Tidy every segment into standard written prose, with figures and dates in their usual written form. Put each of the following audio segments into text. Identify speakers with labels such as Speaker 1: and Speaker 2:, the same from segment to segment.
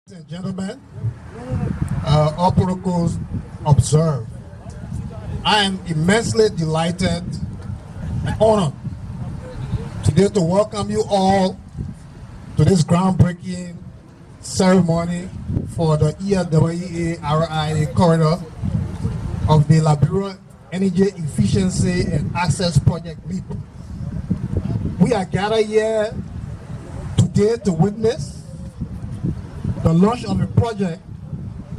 Speaker 1: Ladies and gentlemen, all protocols observed. I am immensely delighted and honored today to welcome you all to this groundbreaking ceremony for the ELWA-RIA corridor of the Liberia Energy Efficiency and Access Project LEEAP. We are gathered here today to witness the launch of a project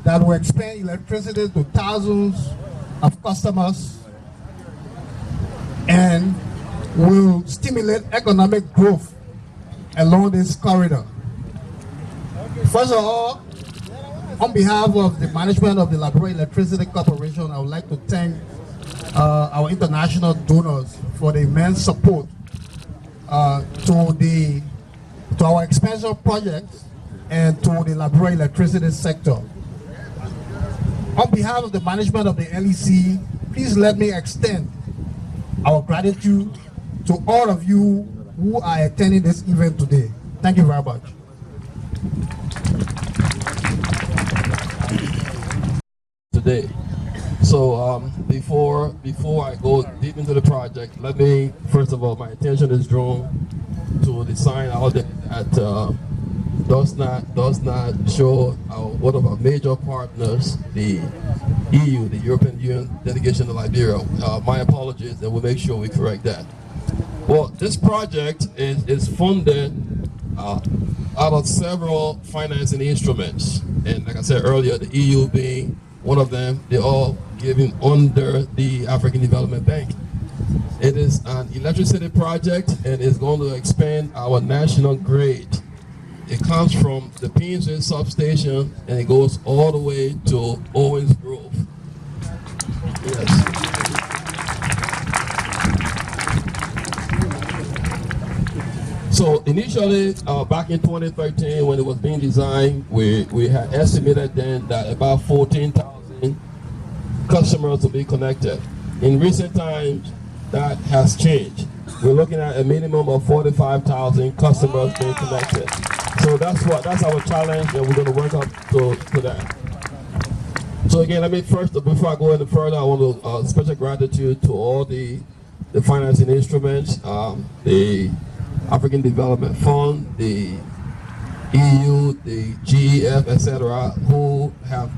Speaker 1: that will expand electricity to thousands of customers and will stimulate economic growth along this corridor. First of all, on behalf of the management of the Liberia Electricity Corporation, I would like to thank our international donors for the immense support to our expansion projects and to the Liberia electricity sector. On behalf of the management of the LEC, please let me extend our gratitude to all of you who are attending this event today. Thank you very much.
Speaker 2: Today. So before I go deep into the project, let me, first of all, my attention is drawn to the sign out there that does not show one of our major partners, the EU, the European Union delegation to Liberia. My apologies, and we'll make sure we correct that. Well, this project is funded out of several financing instruments, and like I said earlier, the EU being one of them. They're all given under the African Development Bank. It is an electricity project and is going to expand our national grid. It comes from the Paynesville substation and it goes all the way to Owens Grove. Yes. So initially, back in 2013, when it was being designed, we had estimated then that about 14,000 customers will be connected. In recent times, that has changed. We're looking at a minimum of 45,000 customers being connected. So that's our challenge, and we're going to work up to that. So again, let me first, before I go any further, I want to special gratitude to all the financing instruments, the African Development Fund, the EU, the GEF, etc., who have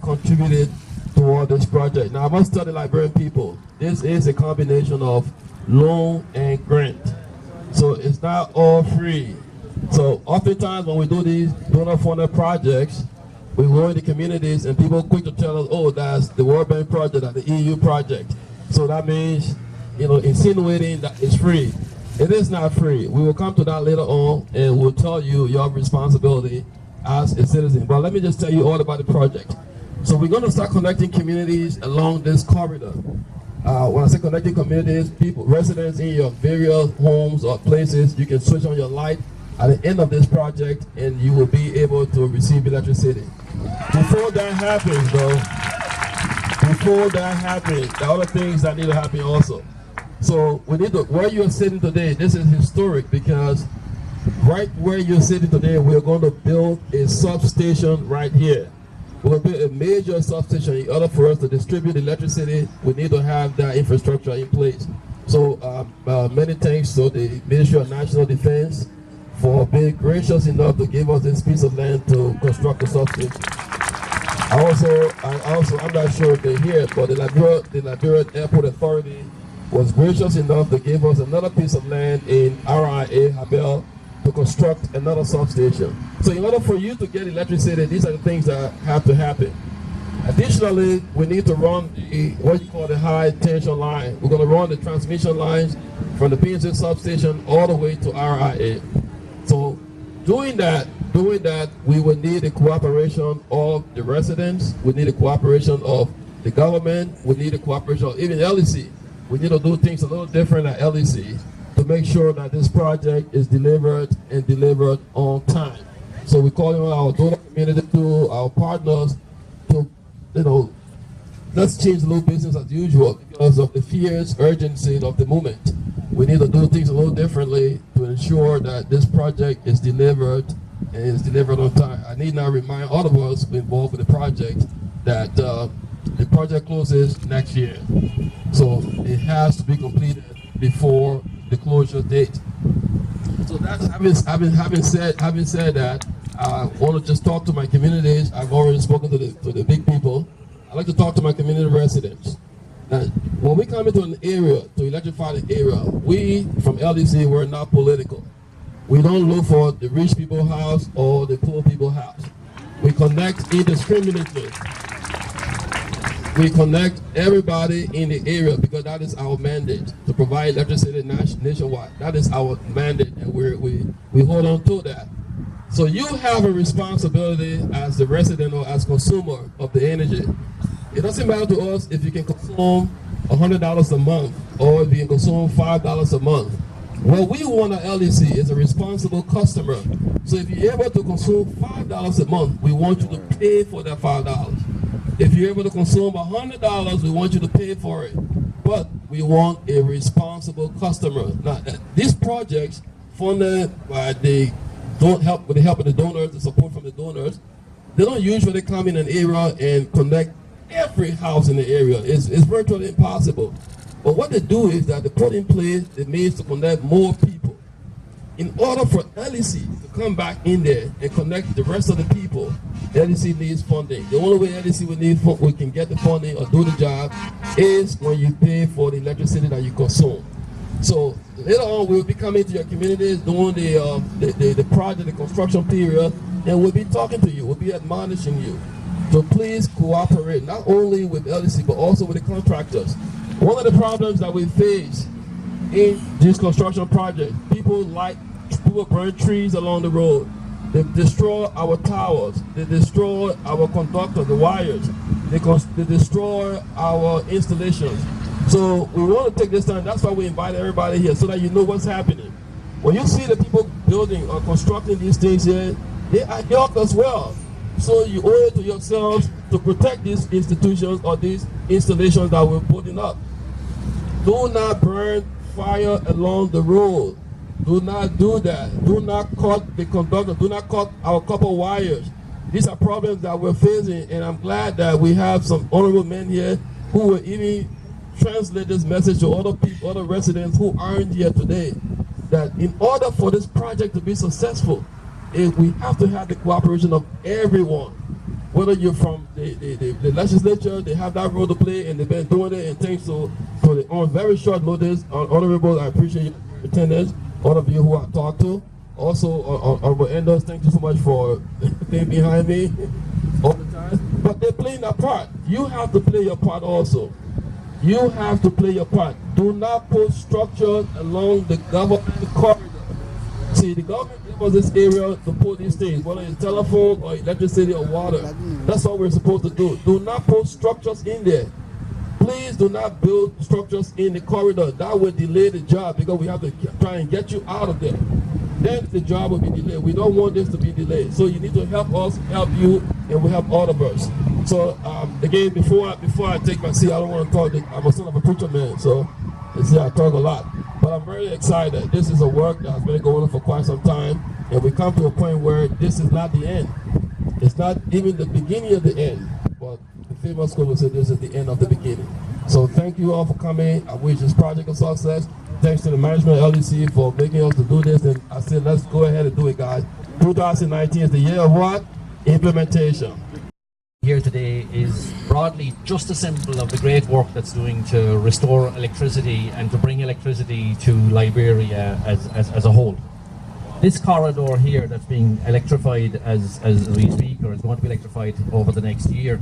Speaker 2: contributed toward this project. Now, I must tell the Liberian people, this is a combination of loan and grant, so it's not all free. So oftentimes when we do these donor-funded projects, we go in the communities and people quick to tell us, oh, that's the World Bank project or the EU project. So that means, insinuating that it's free. It is not free. We will come to that later on and we'll tell you your responsibility as a citizen. But let me just tell you all about the project. So we're going to start connecting communities along this corridor. When I say connecting communities, people, residents in your various homes or places, you can switch on your light at the end of this project and you will be able to receive electricity. Before that happens though, there are other things that need to happen also. So we need to, where you're sitting today, this is historic because right where you're sitting today, we're going to build a substation right here. We're going to build a major substation. In order for us to distribute electricity, we need to have that infrastructure in place. So many thanks to the Ministry of National Defense for being gracious enough to give us this piece of land to construct the substation. I'm not sure if they're here, but the Liberia Airport Authority was gracious enough to give us another piece of land in RIA Harbel to construct another substation. So in order for you to get electricity, these are the things that have to happen. Additionally, we need to run what you call the high tension line. We're going to run the transmission lines from the Paynesville substation all the way to RIA. So doing that, we will need the cooperation of the residents, we need the cooperation of the government, we need the cooperation of even LEC. We need to do things a little different at LEC to make sure that this project is delivered on time. So we're calling on our donor community, to our partners, to, let's change the little business as usual because of the fierce urgency of the moment. We need to do things a little differently to ensure that this project is delivered and it's delivered on time. I need not remind all of us involved with the project that the project closes next year. So it has to be completed before the closure date. So that's having said that, I want to just talk to my communities. I've already spoken to the big people. I like to talk to my community residents. Now, when we come into an area to electrify the area, we from LDC, we're not political. We don't look for the rich people's house or the poor people's house. We connect indiscriminately. We connect everybody in the area because that is our mandate to provide electricity nationwide. That is our mandate, and we hold on to that. So you have a responsibility as the resident or as consumer of the energy. It doesn't matter to us if you can consume $100 a month or if you can consume $5 a month. What we want at LDC is a responsible customer. So if you're able to consume $5 a month, we want you to pay for that $5. If you're able to consume $100, we want you to pay for it. But we want a responsible customer. Now, these projects funded by with the help of the donors, the support from the donors, they don't usually come in an area and connect every house in the area. It's virtually impossible. But what they do is that they put in place the means to connect more people. In order for LEC to come back in there and connect the rest of the people, LEC needs funding. The only way LEC we can get the funding or do the job is when you pay for the electricity that you consume. So later on, we'll be coming to your communities during the project, the construction period, and we'll be talking to you. We'll be admonishing you. So please cooperate, not only with LEC, but also with the contractors. One of the problems that we face in this construction project, people burn trees along the road. They destroy our towers. They destroy our conductors, the wires. They destroy our installations. So we want to take this time. That's why we invite everybody here, so that you know what's happening. When you see the people building or constructing these things here, they are helped as well. So you owe it to yourselves to protect these institutions or these installations that we're putting up. Do not burn fire along the road. Do not do that. Do not cut the conductor. Do not cut our copper wires. These are problems that we're facing, and I'm glad that we have some honorable men here who will even translate this message to other people, other residents who aren't here today. That in order for this project to be successful, we have to have the cooperation of everyone. Whether you're from the legislature, they have that role to play, and they've been doing it, and thanks to on very short notice, honorable, I appreciate your attendance. All of you who I've talked to. Also, honorable Enders, thank you so much for being behind me all the time. But they're playing their part. You have to play your part also. You have to play your part. Do not put structures along the government corridor. See, the government gave us this area to put these things, whether it's telephone or electricity or water. That's what we're supposed to do. Do not put structures in there. Please do not build structures in the corridor. That will delay the job because we have to try and get you out of there. Then the job will be delayed. We don't want this to be delayed. So you need to help us, help you, and we help all of us. So again, before I take my seat, I don't want to talk. I'm a son of a preacher man, so you see, I talk a lot. But I'm very excited. This is a work that has been going on for quite some time, and we come to a point where this is not the end. It's not even the beginning of the end. But the famous school will say this is the end of the beginning. So thank you all for coming. I wish this project a success. Thanks to the management of LEC for making us to do this. And I said, let's go ahead and do it, guys. 2019 is the year of what? Implementation.
Speaker 3: Here today is broadly just a symbol of the great work that's doing to restore electricity and to bring electricity to Liberia as a whole. This corridor here that's being electrified as we speak, or is going to be electrified over the next year,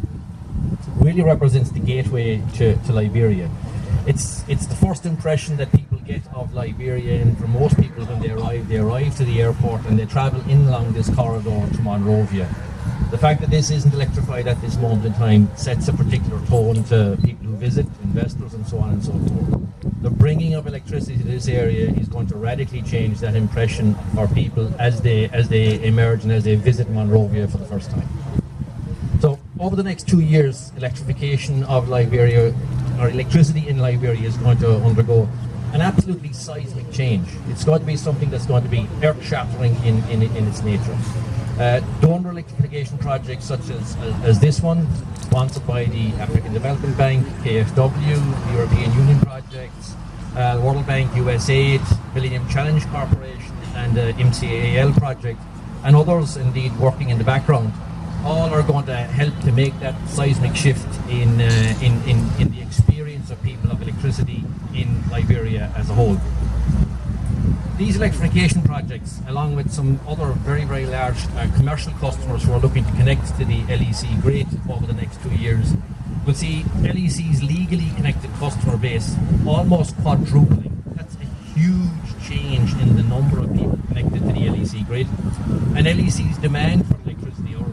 Speaker 3: really represents the gateway to Liberia. It's the first impression that people get of Liberia, and for most people when they arrive to the airport and they travel in along this corridor to Monrovia. The fact that this isn't electrified at this moment in time sets a particular tone to people who visit, investors and so on and so forth. The bringing of electricity to this area is going to radically change that impression for people as they emerge and as they visit Monrovia for the first time. So over the next 2 years, electrification of Liberia, or electricity in Liberia, is going to undergo an absolutely seismic change. It's going to be something that's going to be earth-shattering in its nature. Donor electrification projects such as this one, sponsored by the African Development Bank, KfW, the European Union projects, World Bank, USAID, Millennium Challenge Corporation, and the MCAL project, and others indeed working in the background, all are going to help to make that seismic shift in the experience of people of electricity in Liberia as a whole. These electrification projects, along with some other very, very large commercial customers who are looking to connect to the LEC grid over the next 2 years, will see LEC's legally connected customer base almost quadrupling. That's a huge change in the number of people connected to the LEC grid. And LEC's demand for electricity, or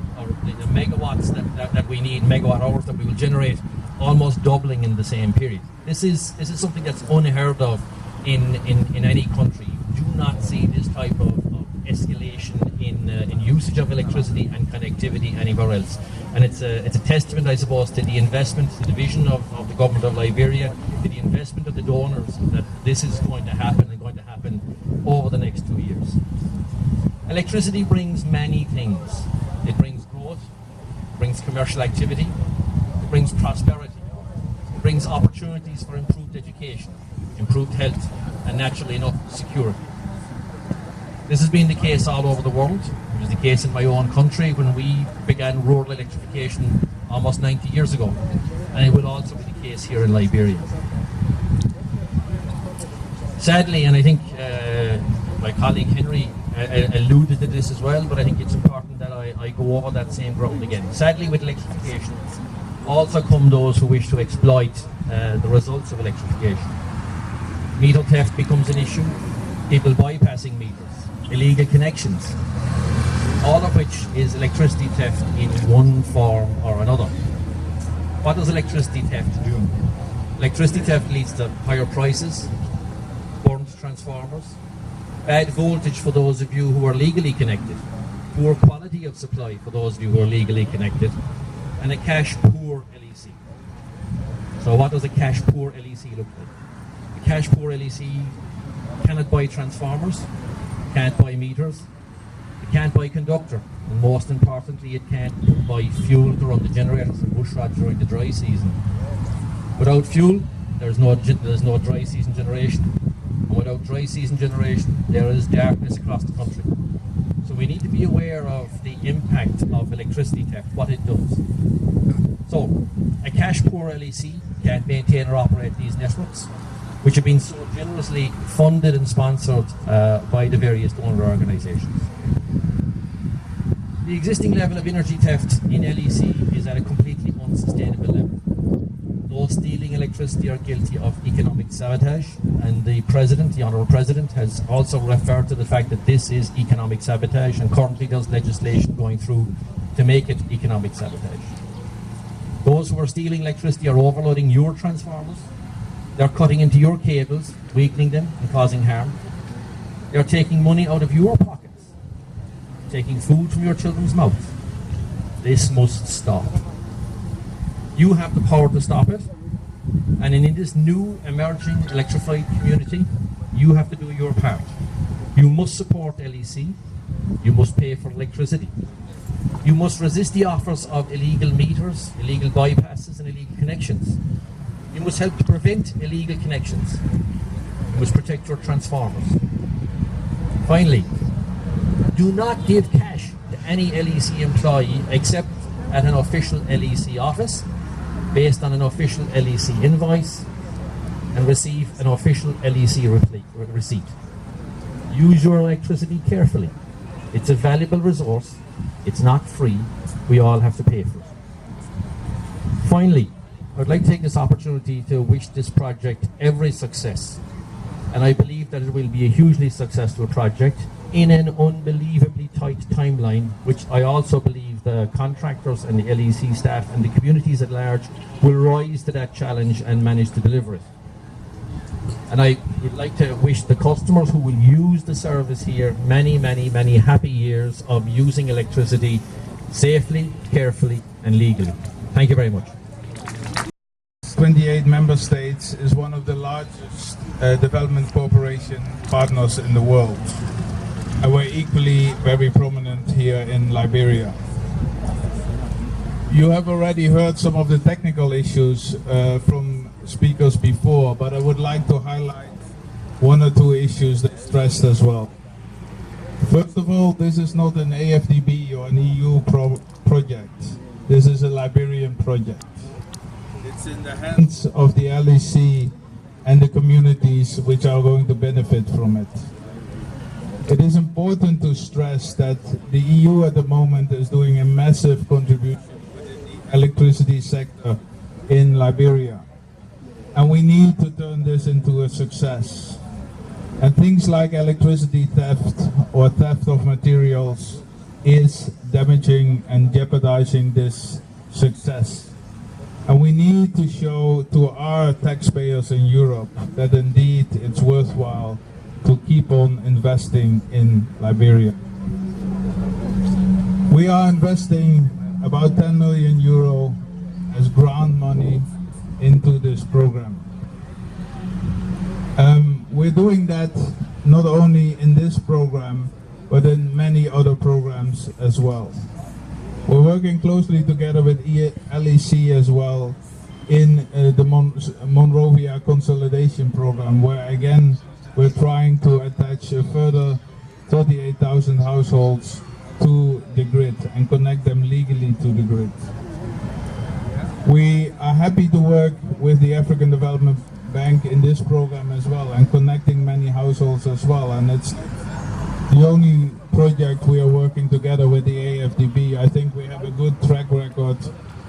Speaker 3: the megawatts that we need, megawatt hours that we will generate, almost doubling in the same period. This is something that's unheard of in any country. You do not see this type of escalation in usage of electricity and connectivity anywhere else. And it's a testament, I suppose, to the investment, to the vision of the government of Liberia, to the investment of the donors, that this is going to happen and going to happen over the next 2 years. Electricity brings many things. It brings growth, it brings commercial activity, it brings prosperity, it brings opportunities for improved education, improved health, and naturally enough, security. This has been the case all over the world. It was the case in my own country when we began rural electrification almost 90 years ago. And it will also be the case here in Liberia. Sadly, and I think my colleague Henry alluded to this as well, but I think it's important that I go over that same ground again. Sadly, with electrification also come those who wish to exploit the results of electrification. Meter theft becomes an issue, people bypassing meters, illegal connections, all of which is electricity theft in one form or another. What does electricity theft do? Electricity theft leads to higher prices, burnt transformers, bad voltage for those of you who are legally connected, poor quality of supply for those of you who are legally connected, and a cash poor LEC. So what does a cash poor LEC look like? A cash poor LEC cannot buy transformers, can't buy meters, it can't buy conductor, and most importantly, it can't buy fuel to run the generators and bushrod during the dry season. Without fuel, there's no dry season generation, and without dry season generation, there is darkness across the country. So we need to be aware of the impact of electricity theft, what it does. So, a cash poor LEC can't maintain or operate these networks, which have been so generously funded and sponsored by the various donor organisations. The existing level of energy theft in LEC is at a completely unsustainable level. Those stealing electricity are guilty of economic sabotage, and the President, the Honourable President, has also referred to the fact that this is economic sabotage, and currently there's legislation going through to make it economic sabotage. Those who are stealing electricity are overloading your transformers. They're cutting into your cables, weakening them and causing harm. They're taking money out of your pockets, taking food from your children's mouths. This must stop. You have the power to stop it, and in this new emerging electrified community, you have to do your part. You must support LEC. You must pay for electricity. You must resist the offers of illegal meters, illegal bypasses, and illegal connections. You must help to prevent illegal connections. You must protect your transformers. Finally, do not give cash to any LEC employee except at an official LEC office, based on an official LEC invoice, and receive an official LEC receipt. Use your electricity carefully. It's a valuable resource. It's not free. We all have to pay for it. Finally, I'd like to take this opportunity to wish this project every success. And I believe that it will be a hugely successful project in an unbelievably tight timeline, which I also believe the contractors and the LEC staff and the communities at large will rise to that challenge and manage to deliver it. And I would like to wish the customers who will use the service here many, many, many happy years of using electricity safely, carefully, and legally. Thank you very much.
Speaker 4: 28 member states, is one of the largest development cooperation partners in the world. and were equally very prominent here in Liberia. You have already heard some of the technical issues from speakers before, but I would like to highlight one or two issues that stressed as well. First of all, this is not an AFDB or an EU project. This is a Liberian project. It's in the hands of the LEC and the communities which are going to benefit from it. It is important to stress that the EU at the moment is doing a massive contribution within the electricity sector in Liberia. And we need to turn this into a success. And things like electricity theft or theft of materials is damaging and jeopardizing this success. And we need to show to our taxpayers in Europe that indeed it's worthwhile to keep on investing in Liberia. We are investing about 10 million euro as grant money into this program. We're doing that not only in this program, but in many other programs as well. We're working closely together with LEC as well in the Monrovia consolidation program, where again we're trying to attach a further 38,000 households to the grid and connect them legally to the grid. We are happy to work with the African Development Bank in this program as well and connecting many households as well, and it's the only project we are working together with the AFDB. I think we have a good track record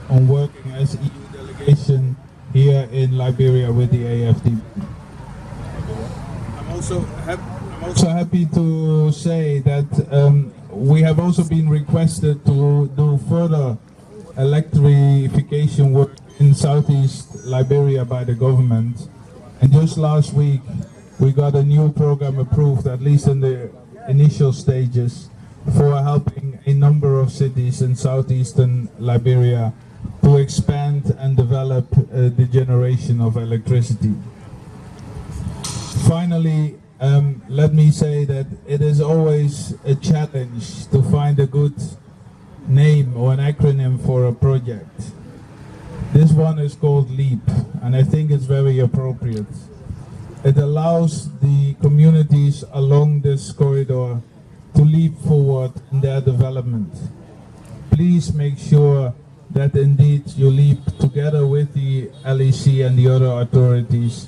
Speaker 4: on working as EU delegation here in Liberia with the AFDB. I'm also happy to say that we have also been requested to do further electrification work in southeast Liberia by the government. And just last week, we got a new program approved, at least in the initial stages, for helping a number of cities in southeastern Liberia to expand and develop the generation of electricity. Finally, let me say that it is always a challenge to find a good name or an acronym for a project. This one is called LEEAP, and I think it's very appropriate. It allows the communities along this corridor to leap forward in their development. Please make sure that indeed you leap together with the LEC and the other authorities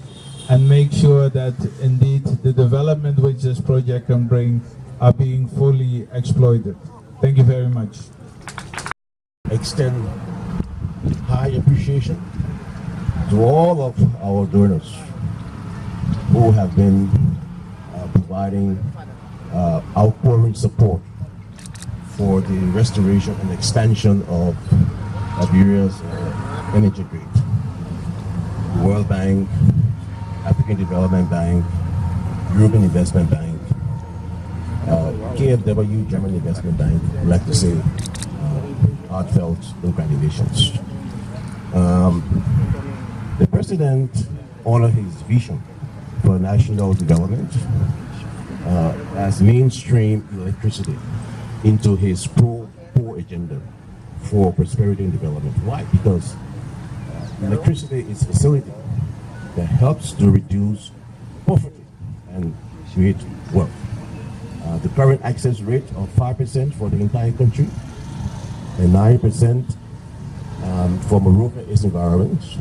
Speaker 4: and make sure that indeed the development which this project can bring are being fully exploited. Thank you very much.
Speaker 5: Extend high appreciation to all of our donors who have been providing outpouring support for the restoration and expansion of Liberia's energy grid. The World Bank, African Development Bank, European Investment Bank, KfW, German Investment Bank. I'd like to say heartfelt congratulations. The President honored his vision for national development as mainstream electricity into his pro-poor agenda for prosperity and development. Why? Because electricity is a facility that helps to reduce poverty and create wealth. The current access rate of 5% for the entire country and 9% for Monrovia-RIA environments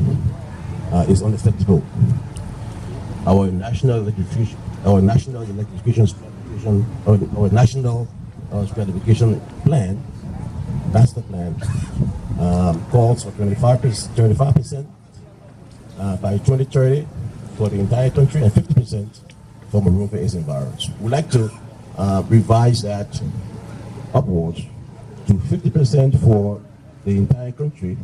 Speaker 5: is unacceptable. Our national electrification stratification plan, master plan, calls for 25% by 2030 for the entire country and 50% for Monrovia-RIA environments. We'd like to revise that upwards to 50% for the entire country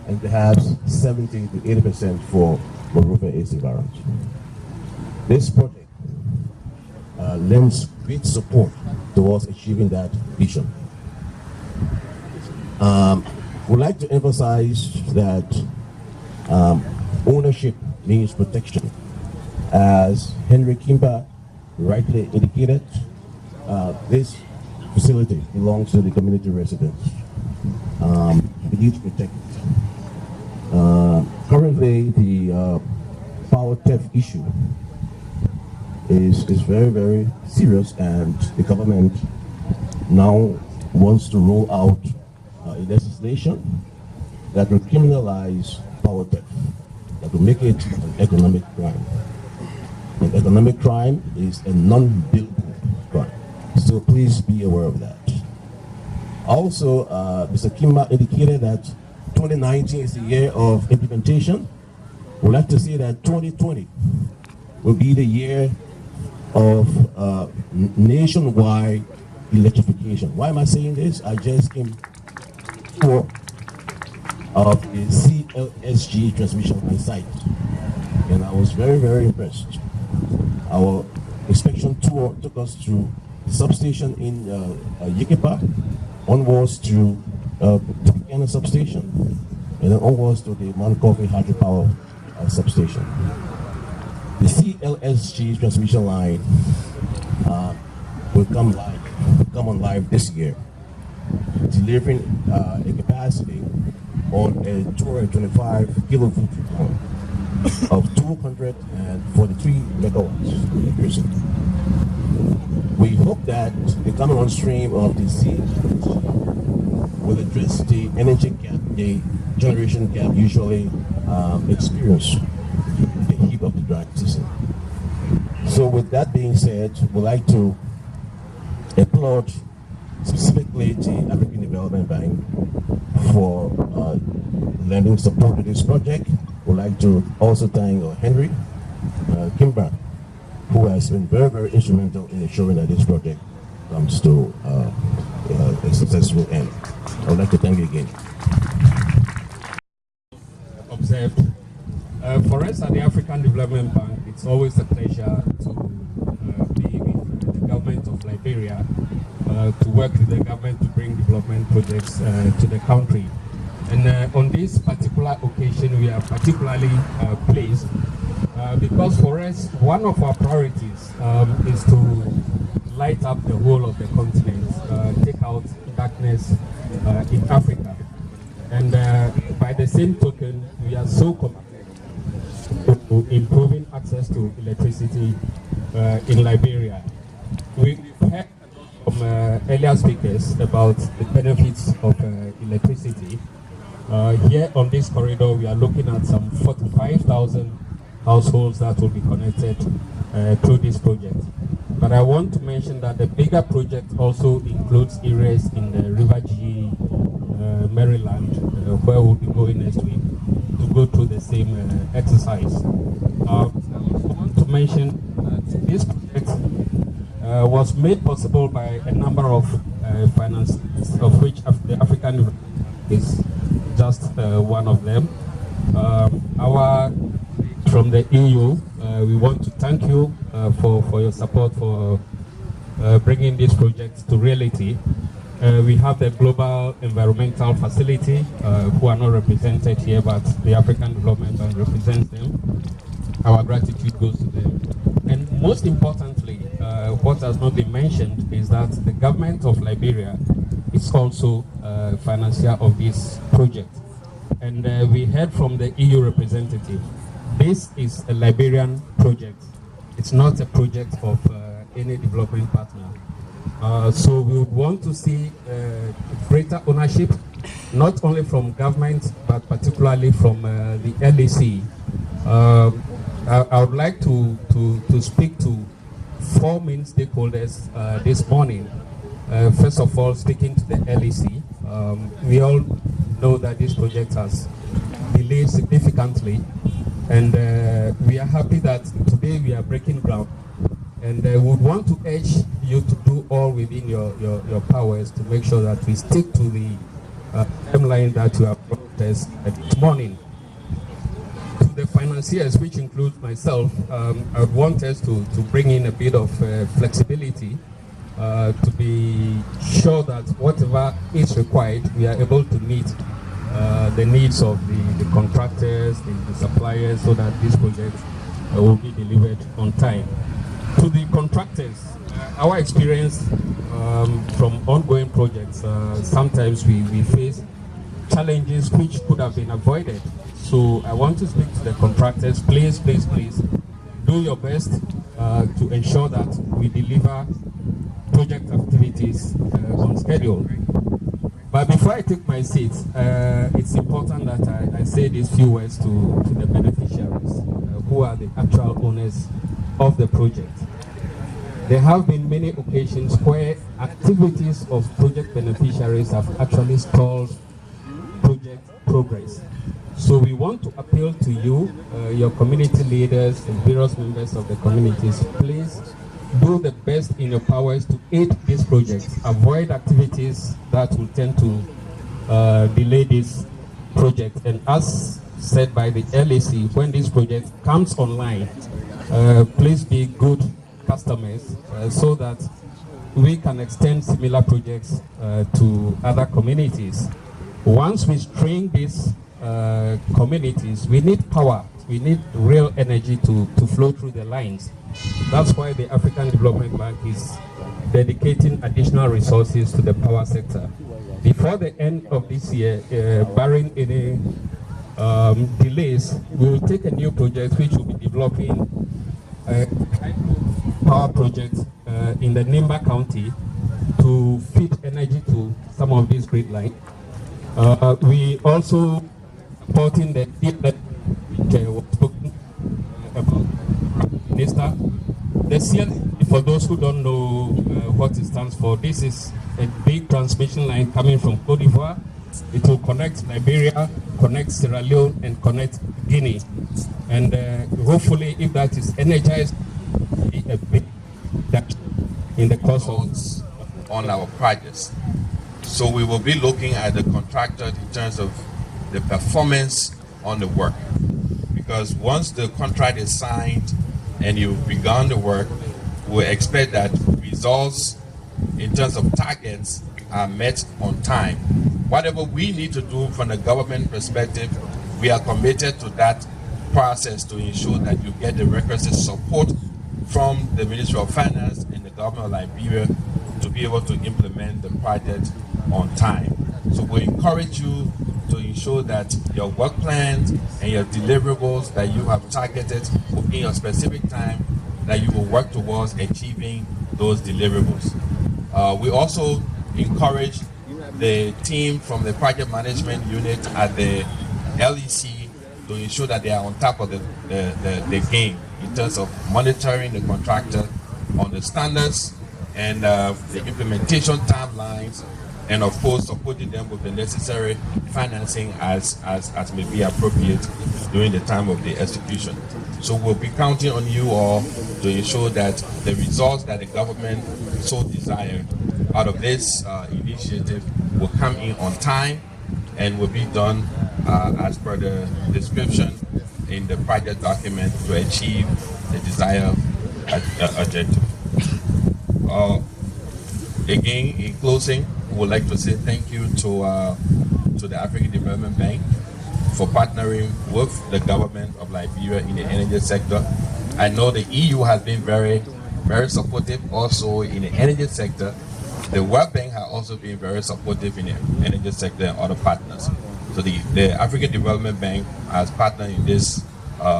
Speaker 5: and perhaps 70 to 80% for Monrovia-RIA environments. This project lends great support towards achieving that vision. We'd like to emphasize that ownership means protection. As Henry Kimba rightly indicated, this facility belongs to the community residents. We need to protect it. Currently, the power theft issue is very, very serious, and the government now wants to roll out a legislation that will criminalize power theft, that will make it an economic crime. An economic crime is a non-billable crime. So please be aware of that. Also, Mr. Kimba indicated that 2019 is the year of implementation. We'd like to say that 2020 will be the year of nationwide electrification. Why am I saying this? I just came tour of the CLSG transmission line site, and I was very, very impressed. Our inspection tour took us to the substation in Yikipa, onwards to the Buchanan substation, and then onwards to the Mount Coffee hydropower substation. The CLSG transmission line will come on live this year, delivering a capacity on a 225 kilovolt of 243 megawatts of electricity. We hope that the coming on stream of the CLSG will address the energy gap, the generation gap usually experienced in the heat of the dry season. So with that being said, we'd like to applaud specifically the African Development Bank for lending support to this project. We'd like to also thank Henry Kimber, who has been very, very instrumental in ensuring that this project comes to a successful end. I would like to thank you again.
Speaker 6: Observed. For us at the African Development Bank, it's always a pleasure to be with the government of Liberia, to work with the government to bring development projects to the country. And on this particular occasion, we are particularly pleased because for us, one of our priorities is to light up the whole of the continent, take out darkness in Africa. And by the same token, we are so committed to improving access to electricity in Liberia. We've heard from earlier speakers about the benefits of electricity. Here on this corridor, we are looking at some 45,000 households that will be connected through this project. But I want to mention that the bigger project also includes areas in the River G, Maryland, where we'll be going next week to go through the same exercise. I want to mention that this project was made possible by a number of finances, of which the African is just one of them. From the EU, we want to thank you for your support for bringing this project to reality. We have the Global Environmental Facility, who are not represented here, but the African Development Bank represents them. Our gratitude goes to them. And most importantly, what has not been mentioned is that the government of Liberia is also financier of this project. And we heard from the EU representative, this is a Liberian project. It's not a project of any development partner. So we would want to see greater ownership, not only from government, but particularly from the LEC. I would like to speak to four main stakeholders this morning. First of all, speaking to the LEC, we all know that this project has delayed significantly, and we are happy that today we are breaking ground, and would want to urge you to do all within your powers to make sure that we stick to the timeline that you have brought us this morning. To the financiers, which includes myself, I would want us to bring in a bit of flexibility to be sure that whatever is required, we are able to meet the needs of the contractors, the suppliers, so that this project will be delivered on time. To the contractors, Our experience from ongoing projects, sometimes we face challenges which could have been avoided. So I want to speak to the contractors, please do your best to ensure that we deliver project activities on schedule. But before I take my seat, it's important that I say these few words to the beneficiaries, who are the actual owners of the project. There have been many occasions where activities of project beneficiaries have actually stalled project progress. So we want to appeal to you, your community leaders and various members of the communities, please do the best in your powers to aid this project. Avoid activities that will tend to delay this project. And as said by the LEC, when this project comes online, please be good customers so that we can extend similar projects to other communities. Once we string these communities, we need power, we need real energy to flow through the lines. That's why the African Development Bank is dedicating additional resources to the power sector. Before the end of this year, barring any delays, we will take a new project which will be developing a power project in the Liberia County to feed energy to some of these grid lines. We also supporting the deep that was spoken about Minister. The CL, for those who don't know what it stands for, this is a big transmission line coming from Cote d'Ivoire. It will connect Liberia, connect Sierra Leone, and connect Guinea. And hopefully, if that is energized, be a big reduction in the cost of
Speaker 7: on our projects. So we will be looking at the contractor in terms of the performance on the work. Because once the contract is signed and you've begun the work, we expect that results in terms of targets are met on time. Whatever we need to do from the government perspective, we are committed to that process to ensure that you get the requisite support from the Ministry of Finance and the government of Liberia to be able to implement the project on time. So we encourage you to ensure that your work plans and your deliverables that you have targeted within your specific time, that you will work towards achieving those deliverables. We also encourage the team from the project management unit at the LEC to ensure that they are on top of the game in terms of monitoring the contractor on the standards and the implementation timelines, and of course supporting them with the necessary financing as may be appropriate during the time of the execution. So we'll be counting on you all to ensure that the results that the government so desire out of this initiative will come in on time and will be done as per the description in the project document to achieve the desired objective. Again, in closing, we would like to say thank you to the African Development Bank for partnering with the government of Liberia in the energy sector. I know the EU has been very, very supportive also in the energy sector. The World Bank has also been very supportive in the energy sector and other partners. So the African Development Bank has partnered in this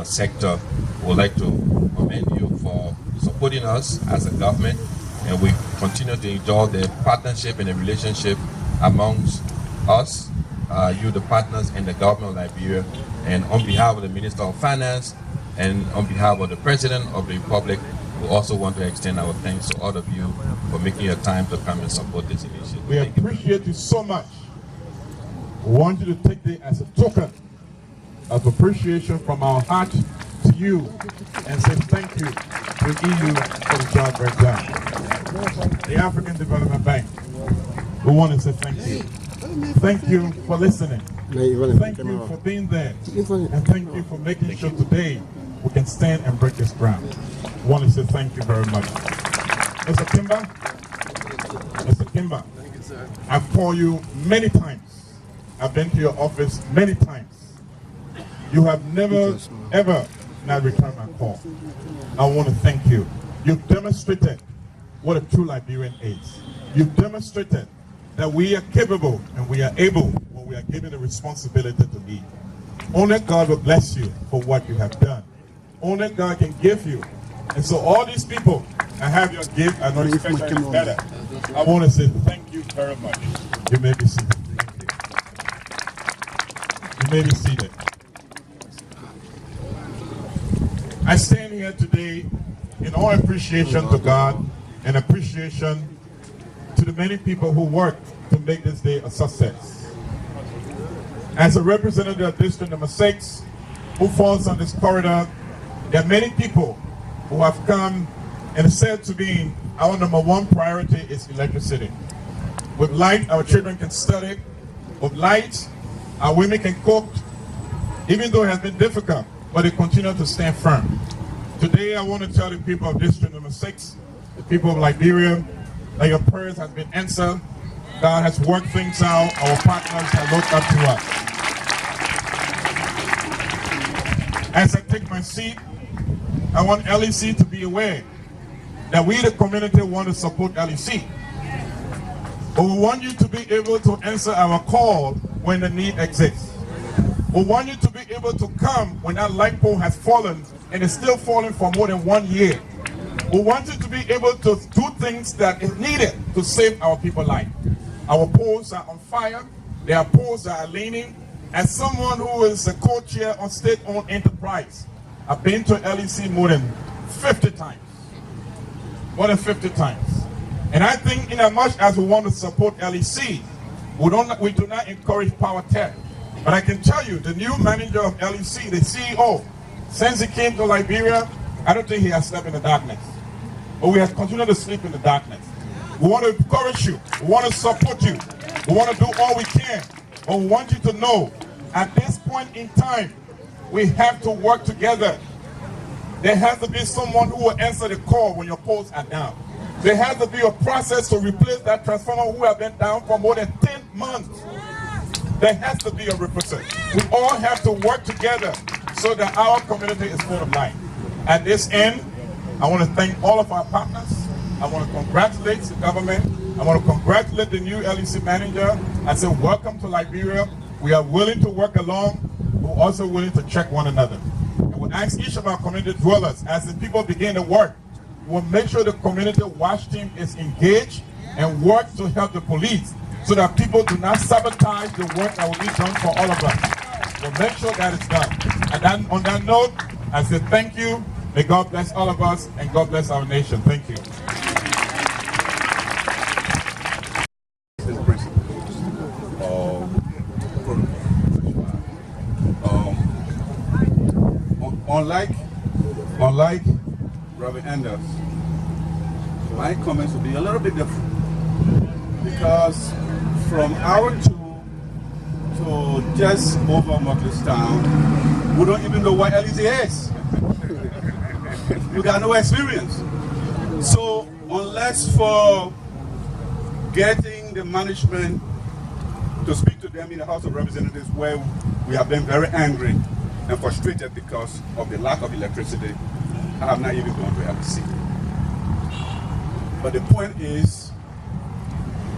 Speaker 7: sector. We would like to commend you for supporting us as a government, and we continue to enjoy the partnership and the relationship amongst us, you the partners, and the government of Liberia. And on behalf of the Minister of Finance and on behalf of the President of the Republic, we also want to extend our thanks to all of you for making your time to come and support this initiative.
Speaker 8: We appreciate you so much. We want you to take this as a token of appreciation from our heart to you and say thank you to the EU for the job right done. The African Development Bank, we want to say thank you. Thank you for listening. Thank you for being there. And thank you for making sure today we can stand and break this ground. I want to say thank you very much. Mr. Kimber, I've called you many times. I've been to your office many times. You have never, ever not returned my call. I want to thank you. You've demonstrated what a true Liberian is. You've demonstrated that we are capable and we are able when we are given the responsibility to lead. Only God will bless you for what you have done. Only God can give you. And so all these people that have your gift are not expecting better. I want to say thank you very much. You may be seated. Thank you. You may be seated. I stand here today in all appreciation to God and appreciation to the many people who worked to make this day a success. As a representative of District Number 6, who falls on this corridor, there are many people who have come and said to me, our number one priority is electricity. With light, our children can study. With light, our women can cook, even though it has been difficult, but they continue to stand firm. Today, I want to tell the people of District Number 6, the people of Liberia, that your prayers have been answered. God has worked things out. Our partners have looked up to us. As I take my seat, I want LEC to be aware that we, the community, want to support LEC. But we want you to be able to answer our call when the need exists. We want you to be able to come when that light pole has fallen and is still falling for more than 1 year. We want you to be able to do things that is needed to save our people's life. Our poles are on fire. There are poles that are leaning. As someone who is a co-chair on state-owned enterprise, I've been to LEC more than 50 times. More than 50 times. And I think in as much as we want to support LEC, we do not encourage power tech. But I can tell you, the new manager of LEC, the CEO, since he came to Liberia, I don't think he has slept in the darkness. But we have continued to sleep in the darkness. We want to encourage you. We want to support you. We want to do all we can. But we want you to know, at this point in time, we have to work together. There has to be someone who will answer the call when your poles are down. There has to be a process to replace that transformer who have been down for more than 10 months. There has to be a representative. We all have to work together so that our community is full of life. At this end, I want to thank all of our partners. I want to congratulate the government. I want to congratulate the new LEC manager. I say welcome to Liberia. We are willing to work along. We're also willing to check one another. And we ask each of our community dwellers, as the people begin to work, we'll make sure the community watch team is engaged and work to help the police so that people do not sabotage the work that will be done for all of us. We'll make sure that it's done. And then on that note, I say thank you. May God bless all of us and God bless our nation. Thank you.
Speaker 9: Unlike Reverend Anders, my comments will be a little bit different because from hour 2 to just over Muglestown, we don't even know what LEC is. We got no experience. So unless for getting the management to speak to them in the House of Representatives, where we have been very angry and frustrated because of the lack of electricity, I have not even gone to LEC. But the point is,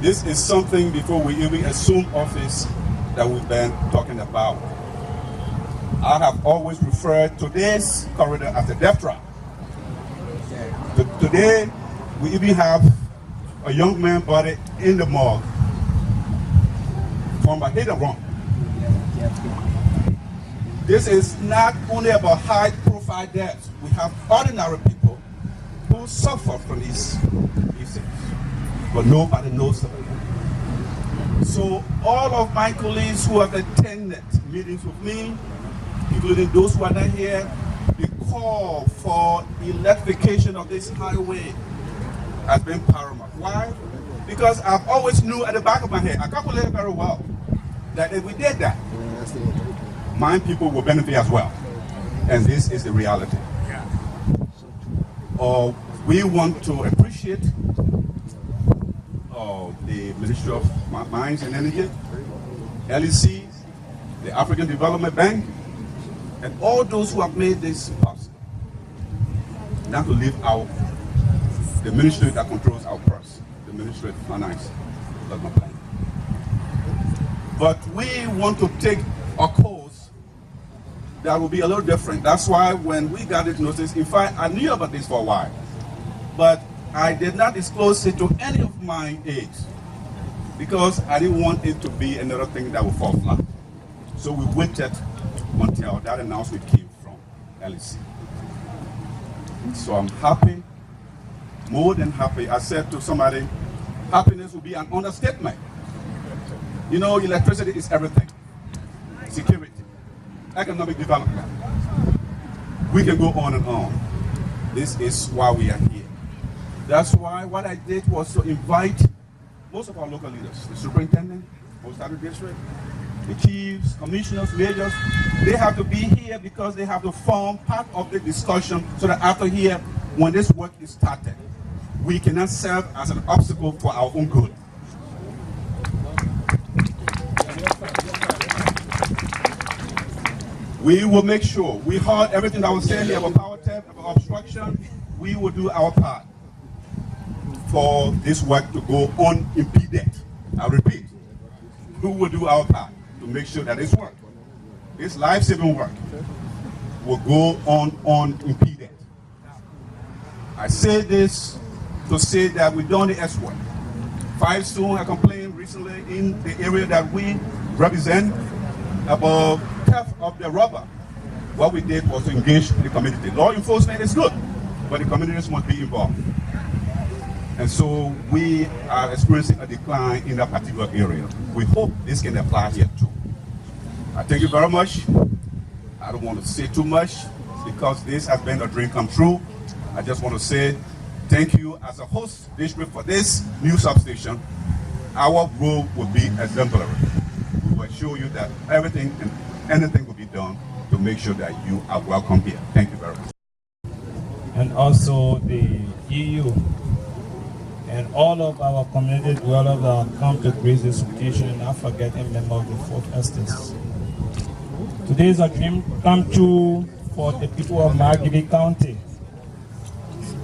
Speaker 9: this is something before we even assume office that we've been talking about. I have always referred to this corridor as the death trap. Today, we even have a young man body in the morgue from a hit and run. This is not only about high-profile deaths. We have ordinary people who suffer from these things, but nobody knows about them. So all of my colleagues who have attended meetings with me, including those who are not here, the call for electrification of this highway has been paramount. Why? Because I've always knew at the back of my head, I calculated very well, that if we did that, my people will benefit as well. And this is the reality. We want to appreciate the Ministry of Mines and Energy, LEC, the African Development Bank, and all those who have made this possible. Not to leave out the ministry that controls our purse, the Ministry of Finance, that's my plan. But we want to take a course that will be a little different. That's why when we got this notice, in fact, I knew about this for a while, but I did not disclose it to any of my aides because I didn't want it to be another thing that would fall flat. So we waited until that announcement came from LEC. So I'm happy, more than happy. I said to somebody, happiness will be an understatement. You know, electricity is everything. Security, economic development. We can go on and on. This is why we are here. That's why what I did was to invite most of our local leaders, the superintendent, most of the district, the chiefs, commissioners, majors. They have to be here because they have to form part of the discussion so that after here, when this work is started, we cannot serve as an obstacle for our own good. We will make sure we heard everything that was said here about power theft, about obstruction. We will do our part for this work to go unimpeded. I repeat, we will do our part to make sure that this work, this life-saving work, will go on unimpeded. I say this to say that we've done the S work. Firestone had complained recently in the area that we represent about theft of the rubber. What we did was to engage the community. Law enforcement is good, but the communities must be involved. And so we are experiencing a decline in that particular area. We hope this can apply here too. I thank you very much. I don't want to say too much because this has been a dream come true. I just want to say thank you as a host district for this new substation. Our role will be exemplary. We will assure you that everything and anything will be done to make sure that you are welcome here. Thank you very much.
Speaker 10: And also the EU and all of our community dwellers that come to grace this occasion, not forgetting members of the Fourth Estate. Today is a dream come true for the people of Margibi County,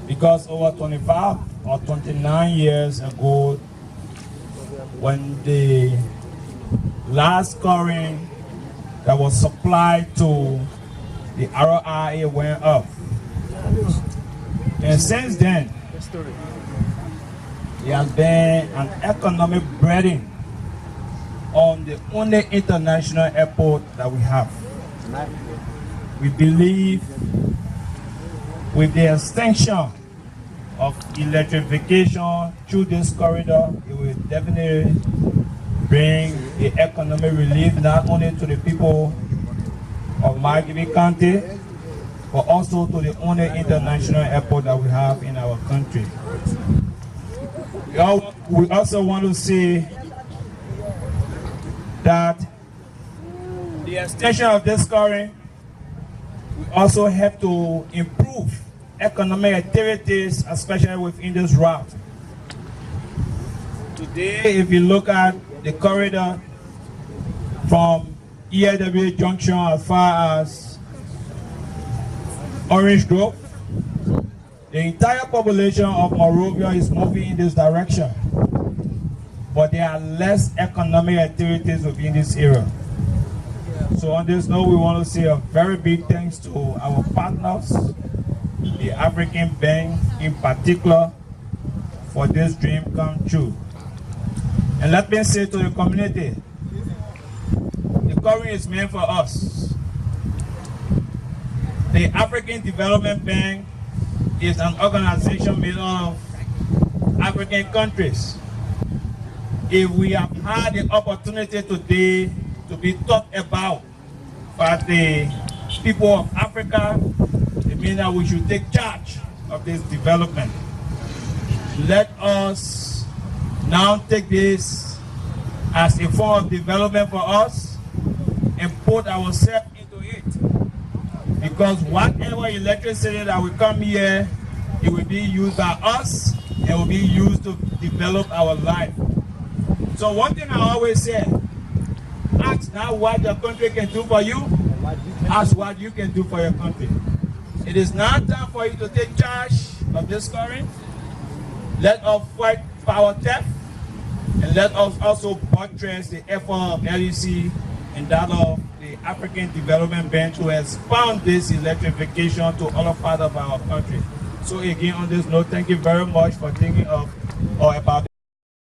Speaker 10: because over 25 or 29 years ago, when the last current that was supplied to the LEEAP went up, and since then, there has been an economic burden on the only international airport that we have. We believe with the extension of electrification through this corridor, it will definitely bring the economic relief not only to the people of Margibi County, but also to the only international airport that we have in our country. We also want to say that the extension of this current will also help to improve economic activities, especially within this route. Today, if you look at the corridor from ELWA Junction as far as Orange Grove, the entire population of Monrovia is moving in this direction, but there are less economic activities within this area. So on this note, we want to say a very big thanks to our partners, the African Bank in particular, for this dream come true. And let me say to the community, the current is meant for us. The African Development Bank is an organization made up of African countries. If we have had the opportunity today to be taught about by the people of Africa, it means that we should take charge of this development. Let us now take this as a form of development for us and put ourselves into it. Because whatever electricity that will come here, it will be used by us and will be used to develop our life. So one thing I always say, ask not what your country can do for you, ask what you can do for your country. It is now time for you to take charge of this current Let us fight power theft, and let us also buttress the effort of LEC and that of the African Development Bank to expand this electrification to other parts of our country. So again, on this note, thank you very much for thinking of or about